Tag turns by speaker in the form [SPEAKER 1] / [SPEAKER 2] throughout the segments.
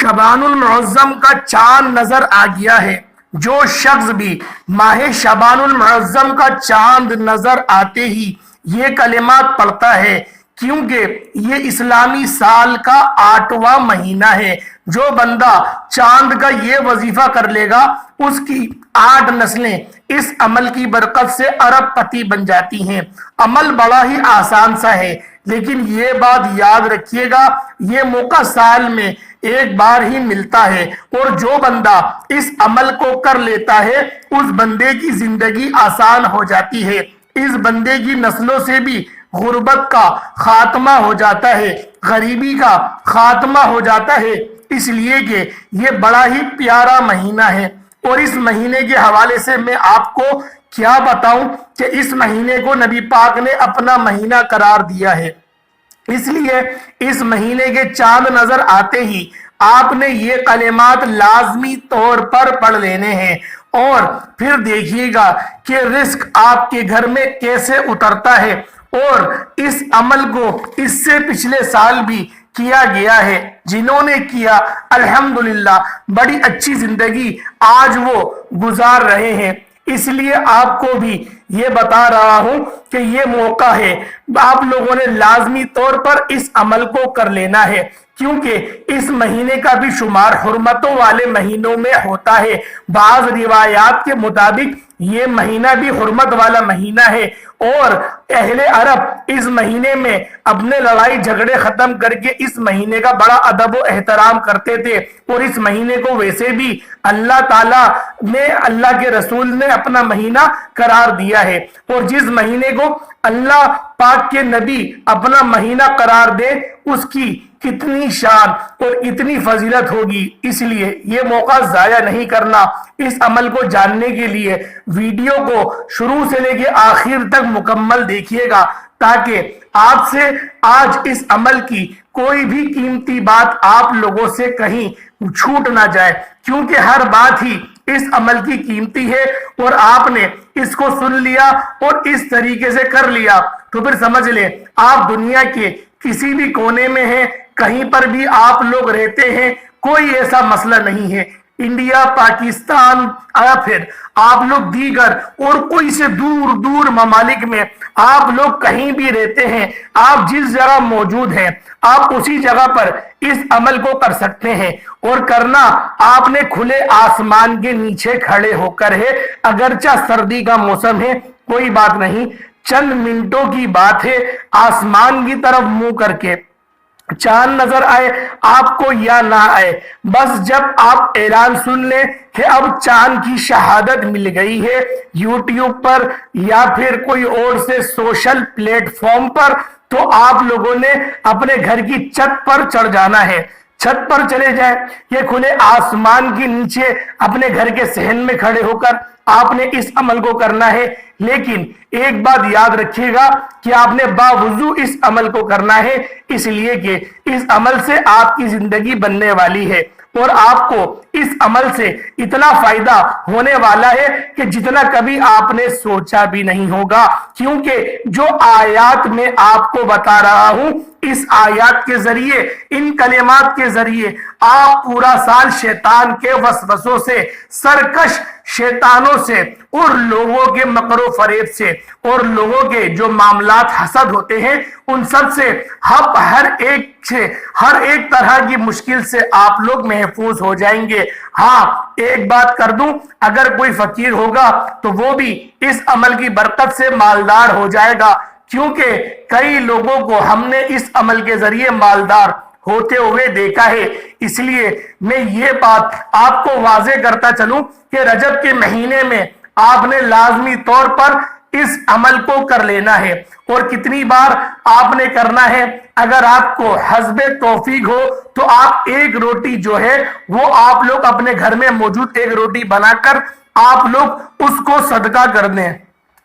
[SPEAKER 1] शबानुल मुअज्जम का चांद नजर आ गया है। जो शख्स भी माह शबानुल मुअज्जम का चांद नजर आते ही ये कलिमात पढ़ता है, क्योंकि ये इस्लामी साल का 8वां महीना है। जो बंदा चांद का ये वजीफा कर लेगा उसकी 8 नस्लें इस अमल की बरकत से अरबपति बन जाती हैं। अमल बड़ा ही आसान सा है, लेकिन ये बात याद रखिएगा, ये मौका साल में एक बार ही मिलता है और जो बंदा इस अमल को कर लेता है उस बंदे की जिंदगी आसान हो जाती है। इस बंदे की नस्लों से भी गुर्बत का खात्मा हो जाता है, गरीबी का खात्मा हो जाता है, इसलिए कि ये बड़ा ही प्यारा महीना है। और इस महीने के हवाले से मैं आपको क्या बताऊं कि इस महीने को नबी पाक ने अपना महीना करार दिया है। इसलिए इस महीने के चांद नजर आते ही आपने ये कलिमात लाजमी तौर पर पढ़ लेने हैं और फिर देखिएगा कि रिस्क आपके घर में कैसे उतरता है। और इस अमल को इससे पिछले साल भी किया गया है। जिन्होंने किया अल्हम्दुलिल्लाह बड़ी अच्छी जिंदगी आज वो गुजार रहे हैं। इसलिए आपको भी ये बता रहा हूं कि ये मौका है, आप लोगों ने लाजमी तौर पर इस अमल को कर लेना है, क्योंकि इस महीने का भी शुमार हुर्मतों वाले महीनों में होता है। बाज रिवायात के मुताबिक ये महीना भी हुर्मत वाला महीना है और अहले अरब इस महीने में अपने लड़ाई झगड़े खत्म करके इस महीने का बड़ा अदब व एहतराम करते थे। और इस महीने को वैसे भी अल्लाह ताला ने, अल्लाह के रसूल ने अपना महीना करार दिया है। और जिस महीने को अल्लाह पाक के नबी अपना महीना करार दे उसकी कितनी शान और इतनी फजीलत होगी। इसलिए ये मौका जाया नहीं करना। इस अमल को जानने के लिए वीडियो को शुरू से लेके आखिर तक मुकम्मल देखिएगा, ताकि आपसे आज इस अमल की कोई भी कीमती बात आप लोगों से कहीं छूट ना जाए, क्योंकि हर बात ही इस अमल की कीमती है। और आपने इसको सुन लिया और इस तरीके से कर लिया तो फिर समझ ले आप दुनिया के किसी भी कोने में हैं, कहीं पर भी आप लोग रहते हैं, कोई ऐसा मसला नहीं है। इंडिया, पाकिस्तान या फिर आप लोग दीगर और कोई से दूर दूर ममालिक में आप लोग कहीं भी रहते हैं, आप जिस जगह मौजूद हैं आप उसी जगह पर इस अमल को कर सकते हैं। और करना आपने खुले आसमान के नीचे खड़े होकर है। अगरचा सर्दी का मौसम है, कोई बात नहीं, चंद मिनटों की बात है, आसमान की तरफ मुंह करके चांद नजर आए आपको या ना आए, बस जब आप ऐलान सुन लें कि अब चांद की शहादत मिल गई है यूट्यूब पर या फिर कोई और से सोशल प्लेटफॉर्म पर, तो आप लोगों ने अपने घर की छत पर चढ़ जाना है। छत पर चले जाए, ये खुले आसमान के नीचे अपने घर के सहन में खड़े होकर आपने इस अमल को करना है। लेकिन एक बात याद रखिएगा कि आपने बावजूद इस अमल को करना है, इसलिए कि इस अमल से आपकी जिंदगी बनने वाली है और आपको इस अमल से इतना फायदा होने वाला है कि जितना कभी आपने सोचा भी नहीं होगा। क्योंकि जो आयात में आपको बता रहा हूं, इस आयात के जरिए, इन कलिमात के जरिए आप पूरा साल शैतान के वसवसों से, सरकश शैतानों से और लोगों के मकरो फरेब से और लोगों के जो मामलात हसद होते हैं उन सब से, हर एक तरह की मुश्किल से आप लोग महफूज हो जाएंगे। हाँ, एक बात कर दूं, अगर कोई फकीर होगा तो वो भी इस अमल की बरकत से मालदार हो जाएगा, क्योंकि कई लोगों को हमने इस अमल के जरिए मालदार होते हुए देखा है। इसलिए मैं ये बात आपको वाजे करता चलूं कि रजब के महीने में आपने लाजमी तौर पर इस अमल को कर लेना है। और कितनी बार आपने करना है, अगर आपको हस्बे तौफीक हो तो आप एक रोटी जो है वो आप लोग अपने घर में मौजूद एक रोटी बनाकर आप लोग उसको सदका कर दें,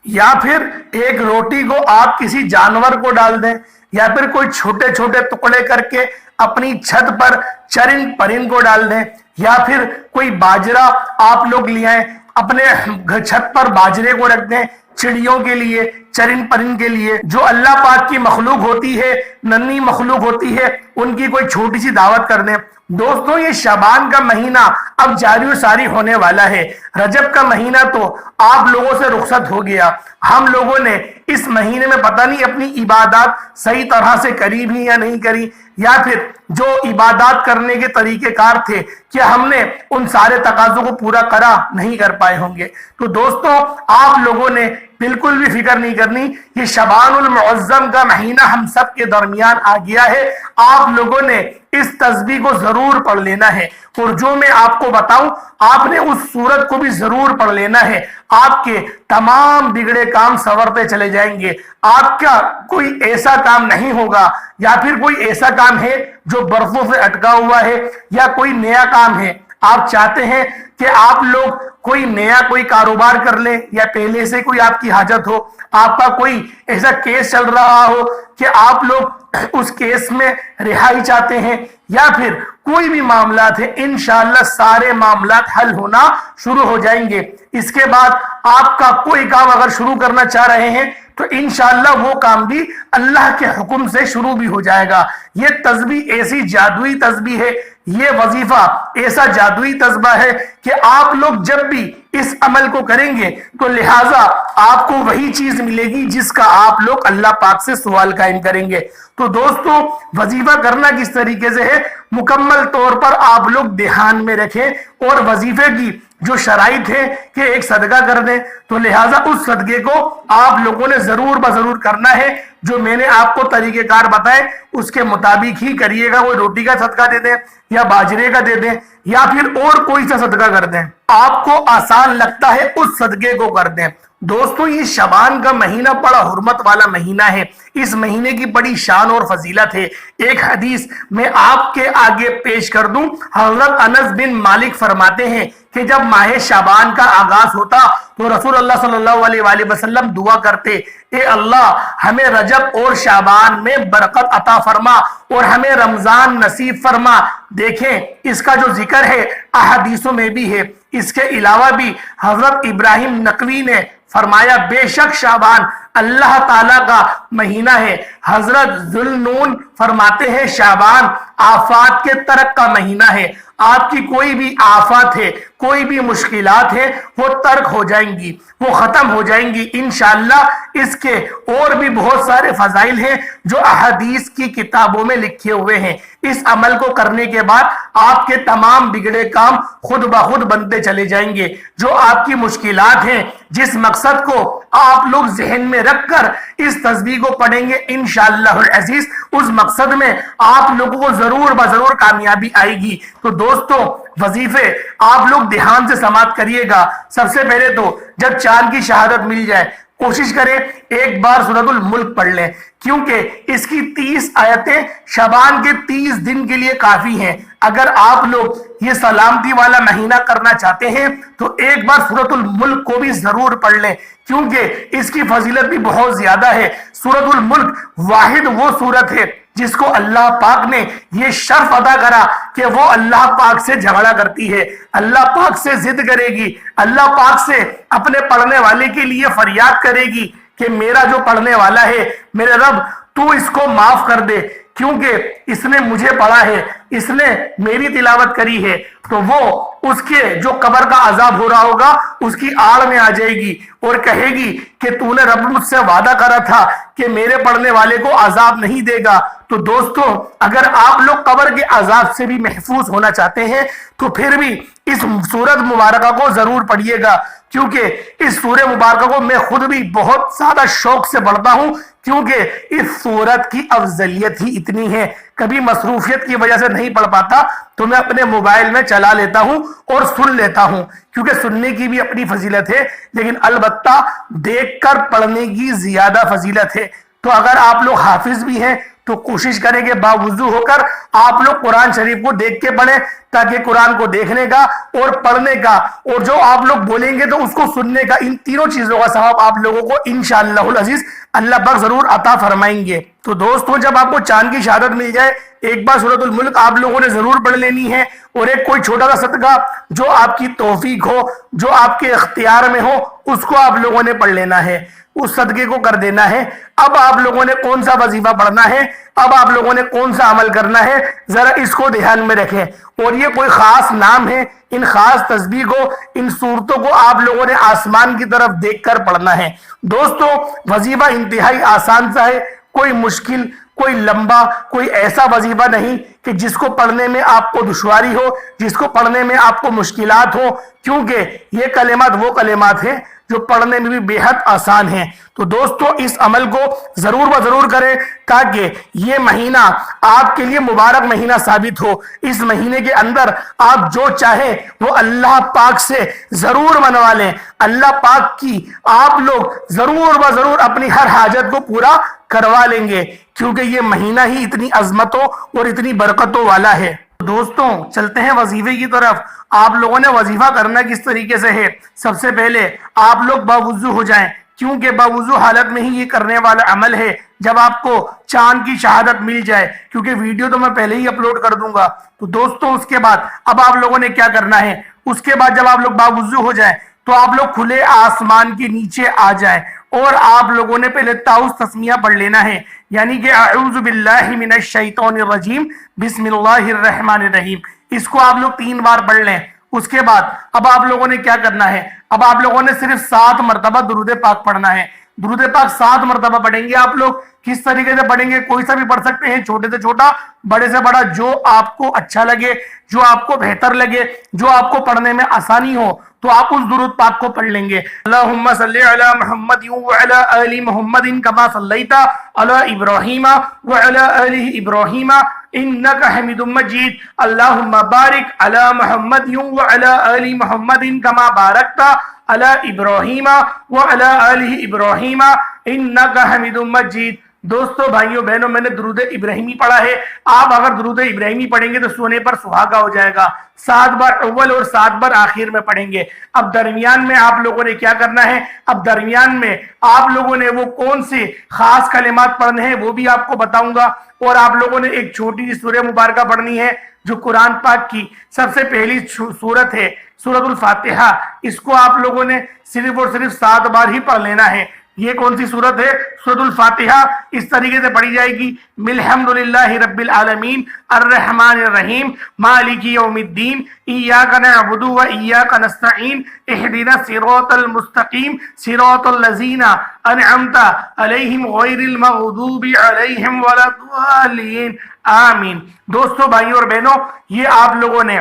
[SPEAKER 1] या फिर एक रोटी को आप किसी जानवर को डाल दें, या फिर कोई छोटे छोटे टुकड़े करके अपनी छत पर चरिंद परिंद को डाल दें, या फिर कोई बाजरा आप लोग ले आए अपने छत पर बाजरे को रख दें, चिड़ियों के लिए, चरिंद परिंद के लिए, जो अल्लाह पाक की मखलूक होती है, नन्ही मखलूक होती है, उनकी कोई छोटी सी दावत कर दें। दोस्तों ये शाबान का महीना अब जारी सारी होने वाला है। रजब का महीना तो आप लोगों से रुखसत हो गया। हम लोगों ने इस महीने में पता नहीं अपनी इबादत सही तरह से करी भी या नहीं करी, या फिर जो इबादत करने के तरीकेकार थे क्या हमने उन सारे तकाजों को पूरा करा नहीं कर पाए होंगे। तो दोस्तों आप लोगों ने बिल्कुल भी फिक्र नहीं करनी, ये शबानुल मुअज्जम का महीना हम सब के दरमियान आ गया है। आप लोगों ने इस तस्बीह को जरूर पढ़ लेना है, और जो मैं आपको बताऊं आपने उस सूरत को भी जरूर पढ़ लेना है। आपके तमाम बिगड़े काम संवरते चले जाएंगे। आपका कोई ऐसा काम नहीं होगा, या फिर कोई ऐसा काम है जो बरसों से अटका हुआ है, या कोई नया काम है आप चाहते हैं कि आप लोग कोई नया कोई कारोबार कर ले, या पहले से कोई आपकी हाजत हो, आपका कोई ऐसा केस चल रहा हो कि आप लोग उस केस में रिहाई चाहते हैं, या फिर कोई भी मामला है, इंशाअल्लाह सारे मामला हल होना शुरू हो जाएंगे। इसके बाद आपका कोई काम अगर शुरू करना चाह रहे हैं तो इंशाअल्लाह वो काम भी अल्लाह के हुक्म से शुरू भी हो जाएगा। ये तस्बीह ऐसी जादुई तस्बीह है, ये वजीफा ऐसा जादुई तस्बा है कि आप लोग जब भी इस अमल को करेंगे तो लिहाजा आपको वही चीज मिलेगी जिसका आप लोग अल्लाह पाक से सवाल कायम करेंगे। तो दोस्तों वजीफा करना किस तरीके से है मुकम्मल तौर पर आप लोग ध्यान में रखें, और वजीफे की जो शराइत है कि एक सदका कर दें, तो लिहाजा उस सदके को आप लोगों ने जरूर बजरूर करना है। जो मैंने आपको तरीकेकार बताए उसके मुताबिक ही करिएगा। वो रोटी का सदका दे दें, या बाजरे का दे दें, या फिर और कोई सा सदका कर दें, आपको आसान लगता है उस सदके को कर दें। दोस्तों ये शबान का महीना बड़ा हुर्मत वाला महीना है। इस महीने की बड़ी शान और फजीलत है। एक हदीस मैं आपके आगे पेश कर दूं। हजरत अनस बिन मालिक फरमाते हैं कि जब माह शाबान का आगाज होता तो रसूलुल्लाह सल्लल्लाहु अलैहि वसल्लम दुआ करते, ए अल्लाह हमें रजब और शाबान में बरकत अता फरमा और हमें रमजान नसीब फरमा। देखें इसका जो जिक्र है अहदीसों में भी है। इसके अलावा भी हजरत इब्राहिम नकवी ने फरमाया बेशक शाबान अल्लाह ताला का महीना है। हजरत जुल्नून फरमाते हैं शाबान आफात के तरक का महीना है। आपकी कोई भी आफत है, कोई भी मुश्किलात है, वो तर्क हो जाएंगी, वो खत्म हो जाएंगी इंशाअल्लाह। इसके और भी बहुत सारे फजाइल हैं जो अहदीस की किताबों में लिखे हुए हैं। इस अमल को करने के बाद आपके तमाम बिगड़े काम खुद ब खुद बनते चले जाएंगे। जो आपकी मुश्किलात हैं, जिस मकसद को आप लोग जहन में रखकर इस तस्बीह को पढ़ेंगे इंशाअल्लाह अजीज, उस मकसद में आप लोगों को जरूर बजरूर कामयाबी आएगी। तो दोस्तों वजीफे आप लोग ध्यान से समाप्त करिएगा। सबसे पहले तो जब चांद की शहादत मिल जाए कोशिश करें एक बार सूरतुल मुल्क पढ़ लें, क्योंकि इसकी 30 आयतें शबान के 30 दिन के लिए काफी हैं। अगर आप लोग ये सलामती वाला महीना करना चाहते हैं तो एक बार सूरतुल मुल्क को भी जरूर पढ़ लें, क्योंकि इसकी फजीलत भी बहुत ज्यादा है। सूरतुल मुल्क वाहिद वो सूरत है जिसको अल्लाह पाक ने ये शर्फ अदा करा कि वो अल्लाह पाक से झगड़ा करती है, अल्लाह पाक से जिद करेगी, अल्लाह पाक से अपने पढ़ने वाले के लिए फरियाद करेगी कि मेरा जो पढ़ने वाला है मेरे रब तू इसको माफ कर दे, क्योंकि इसने मुझे पढ़ा है, इसने मेरी तिलावत करी है। तो वो उसके जो कब्र का अजाब हो रहा होगा उसकी आड़ में आ जाएगी और कहेगी कि तूने रब मुझसे वादा करा था कि मेरे पढ़ने वाले को अजाब नहीं देगा। तो दोस्तों अगर आप लोग कब्र के अजाब से भी महफूज होना चाहते हैं तो फिर भी इस सूरत मुबारका को जरूर पढ़िएगा, क्योंकि इस सूरह मुबारका को मैं खुद भी बहुत ज्यादा शौक से पढ़ता हूं, क्योंकि इस सूरत की अफजलियत ही इतनी है। कभी मसरूफियत की वजह से नहीं पढ़ पाता तो मैं अपने मोबाइल में चला लेता हूं और सुन लेता हूं, क्योंकि सुनने की भी अपनी फजीलत है, लेकिन अलबत्ता देखकर पढ़ने की ज्यादा फजीलत है। तो अगर आप लोग हाफिज भी हैं तो कोशिश करें कि बावजू होकर आप लोग कुरान शरीफ को देख के पढ़ें, ताकि कुरान को देखने का और पढ़ने का और जो आप लोग बोलेंगे तो उसको सुनने का, इन तीनों चीजों का सवाब आप लोगों को इंशाअल्लाह अजीज अल्लाह पाक जरूर अता फरमाएंगे। तो दोस्तों जब आपको चांद की शहादत मिल जाए एक बार सूरतुल मुल्क आप लोगों ने जरूर पढ़ लेनी है, और एक कोई छोटा सा सदका जो आपकी तौफीक हो, जो आपके इख्तियार में हो, اس کو آپ لوگوں نے پڑھ لینا ہے، اس صدقے کو کر دینا ہے۔ اب آپ لوگوں نے کون سا وظیفہ پڑھنا ہے، اب آپ لوگوں نے کون سا عمل کرنا ہے، ذرا اس کو دھیان میں رکھیں۔ اور یہ کوئی خاص نام ہے، ان خاص تسبیح کو، ان صورتوں کو آپ لوگوں نے آسمان کی طرف دیکھ کر پڑھنا ہے۔ دوستو وظیفہ انتہائی آسان سا ہے، کوئی مشکل، کوئی لمبا، کوئی ایسا وظیفہ نہیں کہ جس کو پڑھنے میں آپ کو دشواری ہو، جس کو پڑھنے میں آپ کو مشکلات ہو، کیونکہ یہ کلمات وہ کلمات ہیں جو پڑھنے میں بھی بے حد آسان ہیں۔ تو دوستو اس عمل کو ضرور و ضرور کریں تاکہ یہ مہینہ آپ کے لیے مبارک مہینہ ثابت ہو۔ اس مہینے کے اندر آپ جو چاہیں وہ اللہ پاک سے ضرور منوا لیں، اللہ پاک کی آپ لوگ ضرور و ضرور اپنی ہر حاجت کو پورا کروا لیں گے، کیونکہ یہ مہینہ ہی اتنی عظمتوں اور اتنی برکتوں والا ہے۔ دوستوں چلتے ہیں وظیفے کی طرف۔ آپ لوگوں نے وظیفہ کرنا کس طریقے سے ہے؟ سب سے پہلے آپ لوگ باوضو ہو جائیں، کیونکہ باوضو حالت میں ہی یہ کرنے والا عمل ہے۔ جب آپ کو چاند کی شہادت مل جائے، کیونکہ ویڈیو تو میں پہلے ہی اپلوڈ کر دوں گا، تو دوستوں اس کے بعد اب آپ لوگوں نے کیا کرنا ہے؟ اس کے بعد جب آپ لوگ باوضو ہو جائیں تو آپ لوگ کھلے آسمان کے نیچے آ جائیں اور آپ لوگوں نے پہلے تعوذ تسمیہ پڑھ لینا ہے، یعنی کہ اعوذ باللہ من الشیطان الرجیم بسم اللہ الرحمن الرحیم۔ اس کو آپ لوگ 3 بار پڑھ لیں۔ اس کے بعد اب آپ لوگوں نے کیا کرنا ہے؟ اب آپ لوگوں نے صرف 7 مرتبہ درود پاک پڑھنا ہے۔ درود پاک 7 مرتبہ پڑھیں گے آپ لوگ۔ کس طریقے سے پڑھیں گے؟ کوئی سا بھی پڑھ سکتے ہیں، چھوٹے سے چھوٹا، بڑے سے بڑا، جو آپ کو اچھا لگے، جو آپ کو بہتر لگے، جو آپ کو پڑھنے میں آسانی ہو، تو آپ اس درود پاک کو پڑھ لیں گے۔ اللہم صلی علی محمد وعلی آل محمد کما صلیت علی ابراہیم وعلی آل ابراہیم انک حمید مجید۔ اللہم بارک علی محمد وعلی آل محمد کما بارکت علی ابراہیم وعلی آل ابراہیم انک حمید مجید۔ دوستو بھائیوں بہنوں، میں نے درود ابراہیمی پڑھا ہے، آپ اگر درود ابراہیمی پڑھیں گے تو سونے پر سہاگا ہو جائے گا۔ 7 بار اول اور 7 بار آخر میں پڑھیں گے۔ اب درمیان میں آپ لوگوں نے کیا کرنا ہے؟ اب درمیان میں آپ لوگوں نے وہ کون سے خاص کلمات پڑھنے ہیں وہ بھی آپ کو بتاؤں گا، اور آپ لوگوں نے ایک چھوٹی سی سورہ مبارکہ پڑھنی ہے جو قرآن پاک کی سب سے پہلی سورت ہے، سورۃ الفاتحہ۔ اس کو آپ لوگوں نے صرف اور صرف 7 بار ہی پڑھ لینا ہے۔ یہ کون سی سورت ہے؟ سورۃ الفاتحہ۔ اس طریقے سے پڑھی جائے گی: الحمدللہ رب العالمین الرحمن الرحیم مالک یوم الدین ایاک نعبد و ایاک نستعین اہدنا الصراط المستقیم صراط الذین انعمت علیہم غیر المغضوب علیہم ولا الضالین آمین۔ دوستو بھائیوں اور بہنوں، یہ آپ لوگوں نے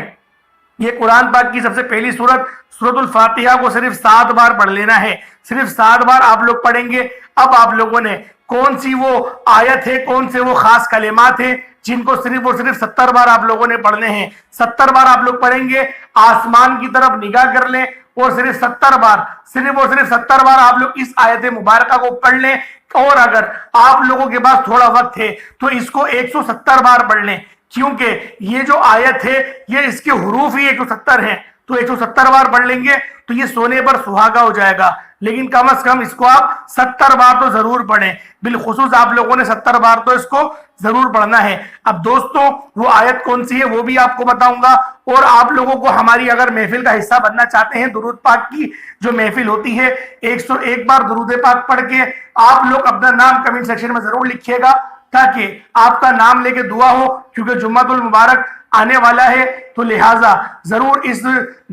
[SPEAKER 1] یہ قرآن پاک کی سب سے پہلی سورت سورۃ الفاتحہ کو صرف 7 بار پڑھ لینا ہے، صرف 7 بار آپ لوگ پڑھیں گے۔ اب آپ لوگوں نے کون سی وہ آیت ہے، کون سے وہ خاص کلمات ہیں جن کو صرف اور صرف 70 بار آپ لوگوں نے پڑھنے ہیں؟ 70 بار آپ لوگ پڑھیں گے، آسمان کی طرف نگاہ کر لیں اور صرف 70 بار، صرف اور صرف 70 بار آپ لوگ اس آیت مبارکہ کو پڑھ لیں۔ اور اگر آپ لوگوں کے پاس تھوڑا وقت ہے تو اس کو 170 بار پڑھ لیں، کیونکہ یہ جو آیت ہے یہ اس کے حروف ہی 170 ہیں، تو 170 بار پڑھ لیں گے تو یہ سونے پر سہاگا ہو جائے گا۔ لیکن کم از کم اس کو آپ 70 بار تو ضرور پڑھیں، بالخصوص آپ لوگوں نے 70 بار تو اس کو ضرور پڑھنا ہے۔ اب دوستوں وہ آیت کون سی ہے وہ بھی آپ کو بتاؤں گا، اور آپ لوگوں کو ہماری اگر محفل کا حصہ بننا چاہتے ہیں، درود پاک کی جو محفل ہوتی ہے 101 بار درود پاک پڑھ کے آپ لوگ اپنا نام کمنٹ سیکشن میں ضرور لکھیے گا، تاکہ آپ کا نام لے کے دعا ہو، کیونکہ جمعۃ المبارک آنے والا ہے، تو لہٰذا ضرور اس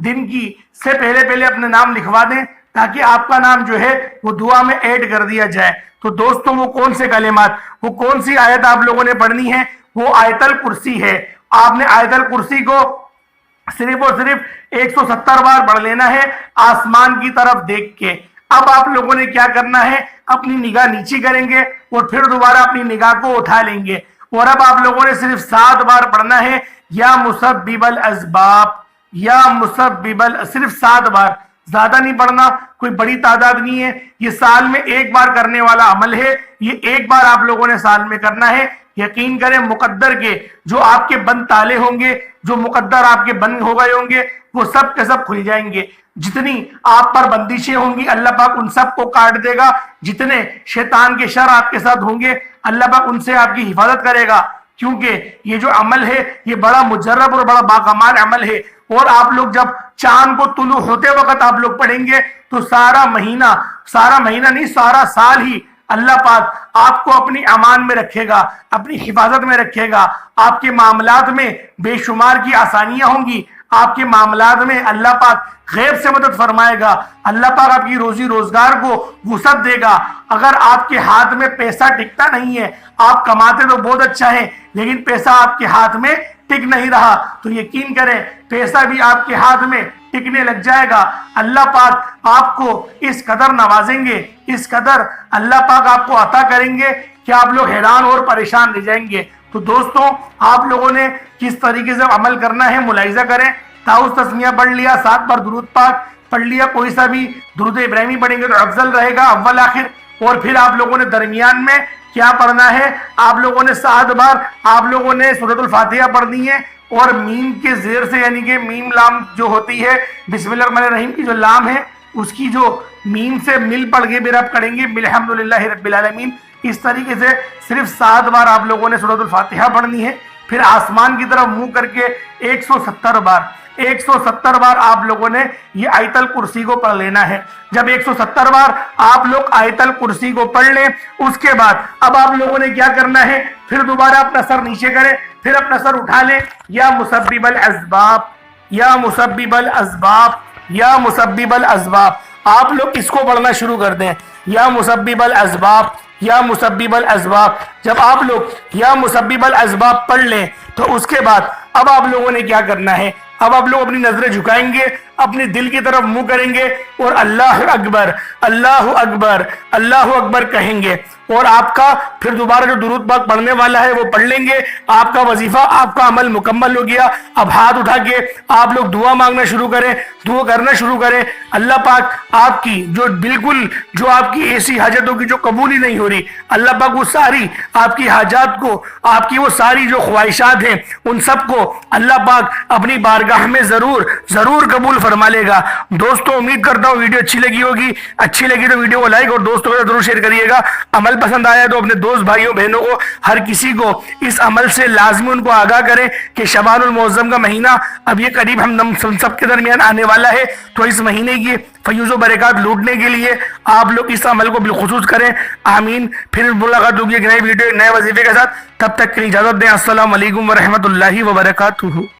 [SPEAKER 1] دن کی سے پہلے اپنے نام لکھوا دیں تاکہ آپ کا نام جو ہے وہ دعا میں ایڈ کر دیا جائے۔ تو دوستوں وہ کون سے کلمات، وہ کون سی آیت آپ لوگوں نے پڑھنی ہے؟ وہ آیت الکرسی ہے۔ آپ نے آیت الکرسی کو صرف اور صرف 170 بار پڑھ لینا ہے آسمان کی طرف دیکھ کے۔ اب آپ لوگوں نے کیا کرنا ہے؟ اپنی نگاہ نیچی کریں گے اور پھر دوبارہ اپنی نگاہ کو اٹھا لیں گے، اور اب آپ لوگوں نے صرف 7 بار پڑھنا ہے یا مسبب الاسباب، یا مسبب صرف 7 بار، زیادہ نہیں پڑھنا، کوئی بڑی تعداد نہیں ہے، یہ سال میں 1 بار کرنے والا عمل ہے، یہ 1 بار آپ لوگوں نے سال میں کرنا ہے۔ یقین کریں مقدر کے جو آپ کے بند تالے ہوں گے، جو مقدر آپ کے بند ہو گئے ہوں گے، وہ سب کے سب کھل جائیں گے۔ جتنی آپ پر بندشیں ہوں گی اللہ پاک ان سب کو کاٹ دے گا، جتنے شیطان کے شر آپ کے ساتھ ہوں گے اللہ پاک ان سے آپ کی حفاظت کرے گا، کیونکہ یہ جو عمل ہے یہ بڑا مجرب اور بڑا باکمال عمل ہے، اور آپ لوگ جب چاند کو طلوع ہوتے وقت آپ لوگ پڑھیں گے تو سارا مہینہ نہیں، سارا سال ہی اللہ پاک آپ کو اپنی امان میں رکھے گا، اپنی حفاظت میں رکھے گا، آپ کے معاملات میں بے شمار کی آسانیاں ہوں گی، آپ کے معاملات میں اللہ پاک غیب سے مدد فرمائے گا، اللہ پاک آپ کی روزی روزگار کو وسعت دے گا۔ اگر آپ کے ہاتھ میں پیسہ ٹکتا نہیں ہے، آپ کماتے تو بہت اچھا ہے لیکن پیسہ آپ کے ہاتھ میں ٹک نہیں رہا، تو یقین کریں پیسہ بھی آپ کے ہاتھ میں ٹکنے لگ جائے گا۔ اللہ پاک آپ کو اس قدر نوازیں گے، اس قدر اللہ پاک آپ کو عطا کریں گے کہ آپ لوگ حیران اور پریشان رہ جائیں گے۔ تو دوستوں آپ لوگوں نے کس طریقے سے عمل کرنا ہے ملاحظہ کریں۔ تعوذ تسمیہ پڑھ لیا، 7 بار درود پاک پڑھ لیا، کوئی سا بھی درود ابراہیمی پڑھیں گے تو افضل رہے گا اول آخر، اور پھر آپ لوگوں نے درمیان میں کیا پڑھنا ہے، آپ لوگوں نے 7 بار آپ لوگوں نے سورۃ الفاتحہ پڑھنی ہے، اور میم کے زیر سے یعنی کہ میم لام جو ہوتی ہے بسم اللہ الرحمن الرحیم کی جو لام ہے اس کی جو میم سے مل پڑھ کے پھر آپ پڑھیں گے الحمدللہ رب العالمین۔ اس طریقے سے صرف 7 بار آپ لوگوں نے سورۃ الفاتحہ پڑھنی ہے، پھر آسمان کی طرف منہ کر کے 170 بار آپ لوگوں نے یہ آیت الکرسی کو پڑھ لینا ہے۔ جب 170 بار آپ لوگ آیت الکرسی کو پڑھ لیں اس کے بعد اب آپ لوگوں نے کیا کرنا ہے، پھر دوبارہ اپنا سر نیچے کریں، پھر اپنا سر اٹھا لیں، یا مسبب الاسباب یا مسبب الاسباب یا مسبب الاسباب، آپ لوگ اس کو پڑھنا شروع کر دیں، یا مسبب الاسباب یا مسبب الاسباب۔ جب آپ لوگ یا مسبب الاسباب پڑھ لیں تو اس کے بعد اب آپ لوگوں نے کیا کرنا ہے، اب آپ لوگ اپنی نظریں جھکائیں گے، اپنے دل کی طرف منہ کریں گے اور اللہ اکبر اللہ اکبر اللہ اکبر کہیں گے، اور آپ کا پھر دوبارہ جو درود پاک پڑھنے والا ہے وہ پڑھ لیں گے۔ آپ کا وظیفہ آپ کا عمل مکمل ہو گیا۔ اب ہاتھ اٹھا کے آپ لوگ دعا مانگنا شروع کریں، دعا کرنا شروع کریں۔ اللہ پاک آپ کی جو آپ کی ایسی حاجتوں کی جو قبول ہی نہیں ہو رہی، اللہ پاک وہ ساری آپ کی حاجات کو، آپ کی وہ ساری جو خواہشات ہیں ان سب کو اللہ پاک اپنی بارگاہ میں ضرور قبول فرما لے گا۔ دوستوں امید کرتا ہوں ویڈیو اچھی لگی ہوگی، اچھی لگی تو ویڈیو کو لائک اور دوستوں کے ساتھ ضرور شیئر کریے گا۔ عمل پسند آیا تو اپنے دوست بھائیوں بہنوں کو ہر کسی کو اس عمل سے لازمی ان کو آگاہ کریں کہ شعبان المعظم کا مہینہ اب یہ قریب ہم سب کے درمیان آنے والا ہے، تو اس مہینے کی فیوز و برکات لوٹنے کے لیے آپ لوگ اس عمل کو بالخصوص کریں۔ آمین۔ پھر ملاقات ہوگی ایک نئے ویڈیو نئے وظیفے کے ساتھ، تب تک کے لیے اجازت دیں۔ السلام علیکم ورحمۃ اللہ وبرکاتہ۔